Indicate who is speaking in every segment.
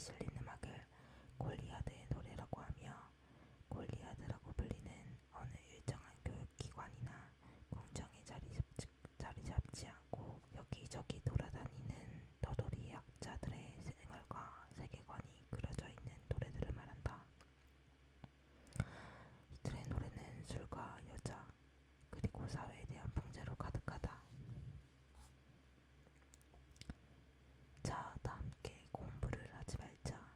Speaker 1: 실린 음악을 골리아드의 노래라고 하며, 골리아드라고 불리는 어느 일정한 교육기관이나 궁정에 자리 잡지 않고 여기저기 돌아다니는 너도리 약자들의 생활과 세계관이 그려져 있는 노래들을 말한다. 이들의 노래는 술과 여자, 그리고 사회에 대한 풍자로 가득하다. 자, 다 함께 공부를 하지 말자.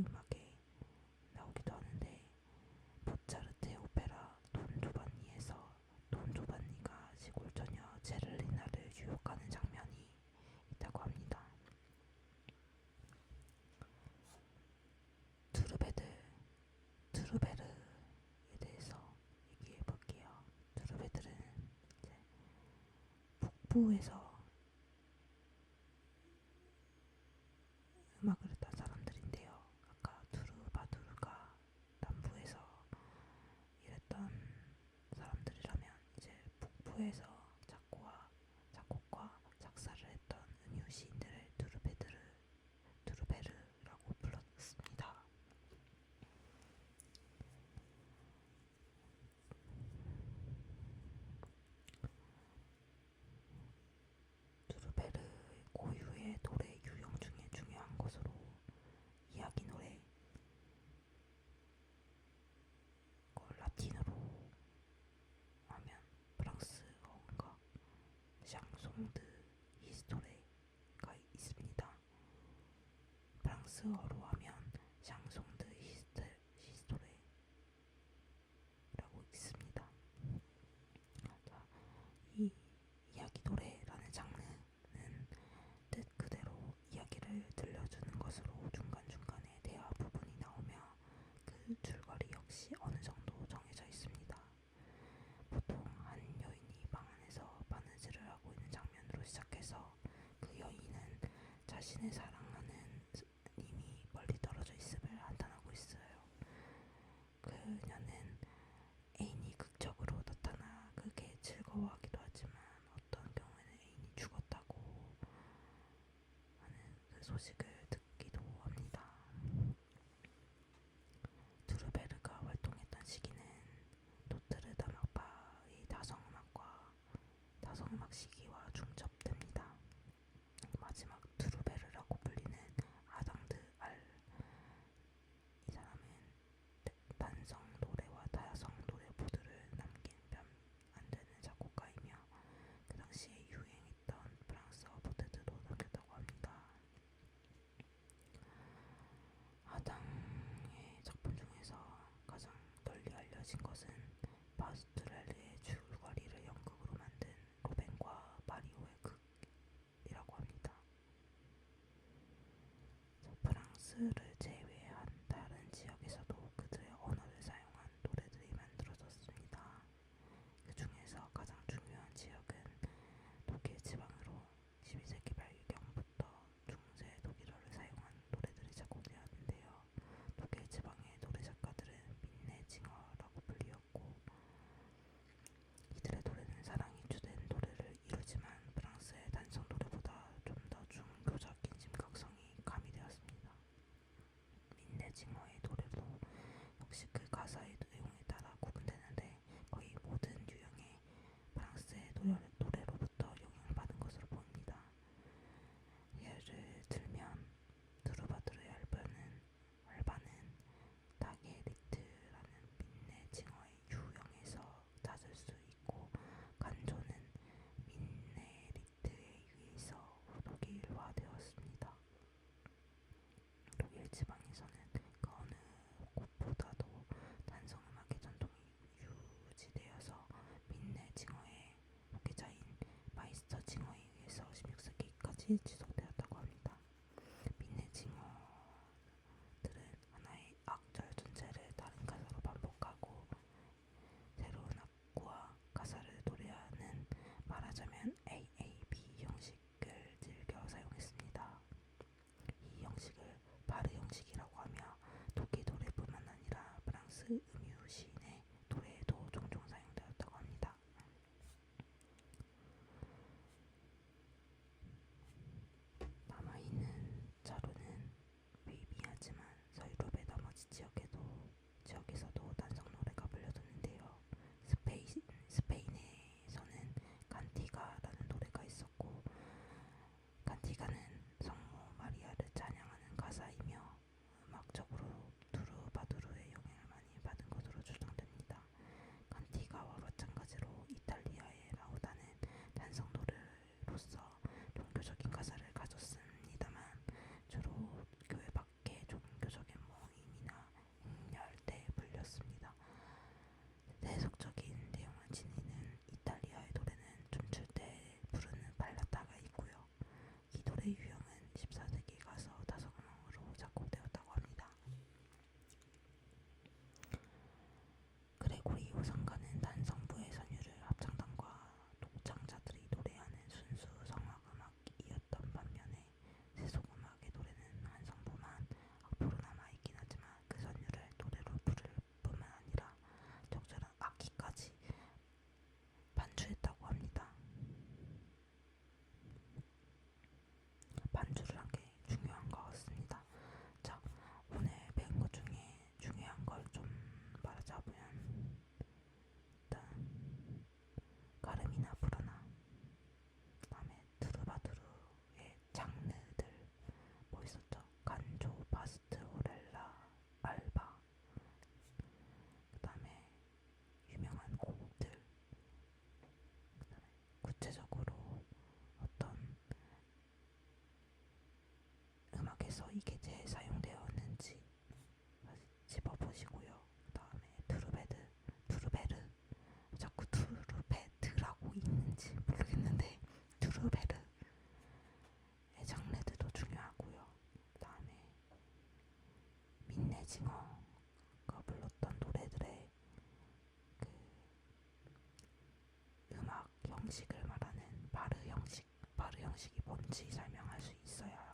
Speaker 1: 음악에 나오기도 하는데, 모차르트의 오페라 돈 조반니에서 돈 조반니가 시골 처녀 제를리나를 유혹하는 장면이 있다고 합니다. 투르베르에 대해서 얘기해 볼게요. 투르베르는 이제 북부에서 음악을 했던 사람들인데요. 아까 투르바두르가 남부에서 일했던 사람들이라면, 이제 북부에서 작곡과 작사를 했던 음유 시인들을 투르베르라고 불렀습니다. 투르베르의 고유의 노래 유형 중에 중요한 것으로 이야기 노래, 그걸 라틴어로 하면 프랑스어인가 샹송드 히스토레가 있습니다. 프랑스어로 하면 샹송드 히스토레라고 있습니다. 자, 이 이야기 노래라는 장르는 뜻 그대로 이야기를 들려주는 것으로 중간중간에 대화 부분이 나오며, 그 줄거리 역시 어느 정도 정해져 있습니다. 보통 한 여인이 방 안에서 바느질을 하고 있는 장면으로 시작해서, 그 여인은 자신의 사랑하는 님이 멀리 떨어져 있음을 한탄하고 있어요. 그녀는 애인이 극적으로 나타나 그게 즐거워하기도 하지만, 어떤 경우에는 애인이 죽었다고 하는 그 소식을 듣기도 합니다. 투르베르가 활동했던 시기는 노트르다마파의 다성음악 시기와 중첩됩니다. 마지막 투르베르라고 불리는 아당드 알, 이 사람은 단성 노래와 다성 노래 모두를 남긴 편 안 되는 작곡가이며, 그 당시에 유행했던 프랑스어 보테드도 남겼다고 합니다. 아당의 작품 중에서 가장 널리 알려진 것은 파스투렐리의 줄거리를 연극으로 만든 로벤과 마리오의 극이라고 합니다. 프랑스를 제외한 다른 지역에서도 그들의 언어를 사용한 노래들이 만들어졌습니다. 그 중에서 가장 중요한 지역은 독일 지방으로 12세기 발경부터 중세 독일어를 사용한 노래들이 작곡되었는데요. 독일 지방의 노래 작가들은 민네징어라고 불리었고, 이들의 노래는 사랑이 주된 노래를 이루지만 프랑스의 단성 노래보다 좀 더 중교적인 심각성이 가미되었습니다. 민네징어의 노래도 역시 그 가사의 내용에 따라 구분되는데, 거의 모든 유형의 프랑스의 노래로부터 영향을 받은 것으로 보입니다. 예를 들면 트루바두르의 알바는 다게리트라는 민네징어의 유형에서 찾을 수 있고, 간조는 민네리트에 의해서 독일화되었습니다. 독일 지방에서는 그 어느 곳보다도 단성음악의 전통이 유지되어서 민네징어의 목회자인 마이스터징어에 의해서 16세기까지 지속되었다고 합니다. 민네징어들은 하나의 악절 전체를 다른 가사로 반복하고, 새로운 악구와 가사를 노래하는, 말하자면 AAB 형식을 즐겨 사용했습니다. 이 형식을 바르 형식이라고 하며, 독일 노래뿐만 아니라 프랑스 음유 시인의 노래에도 종종 사용되었다고 합니다. 형식을 말하는 바르 형식이 뭔지 설명할 수 있어야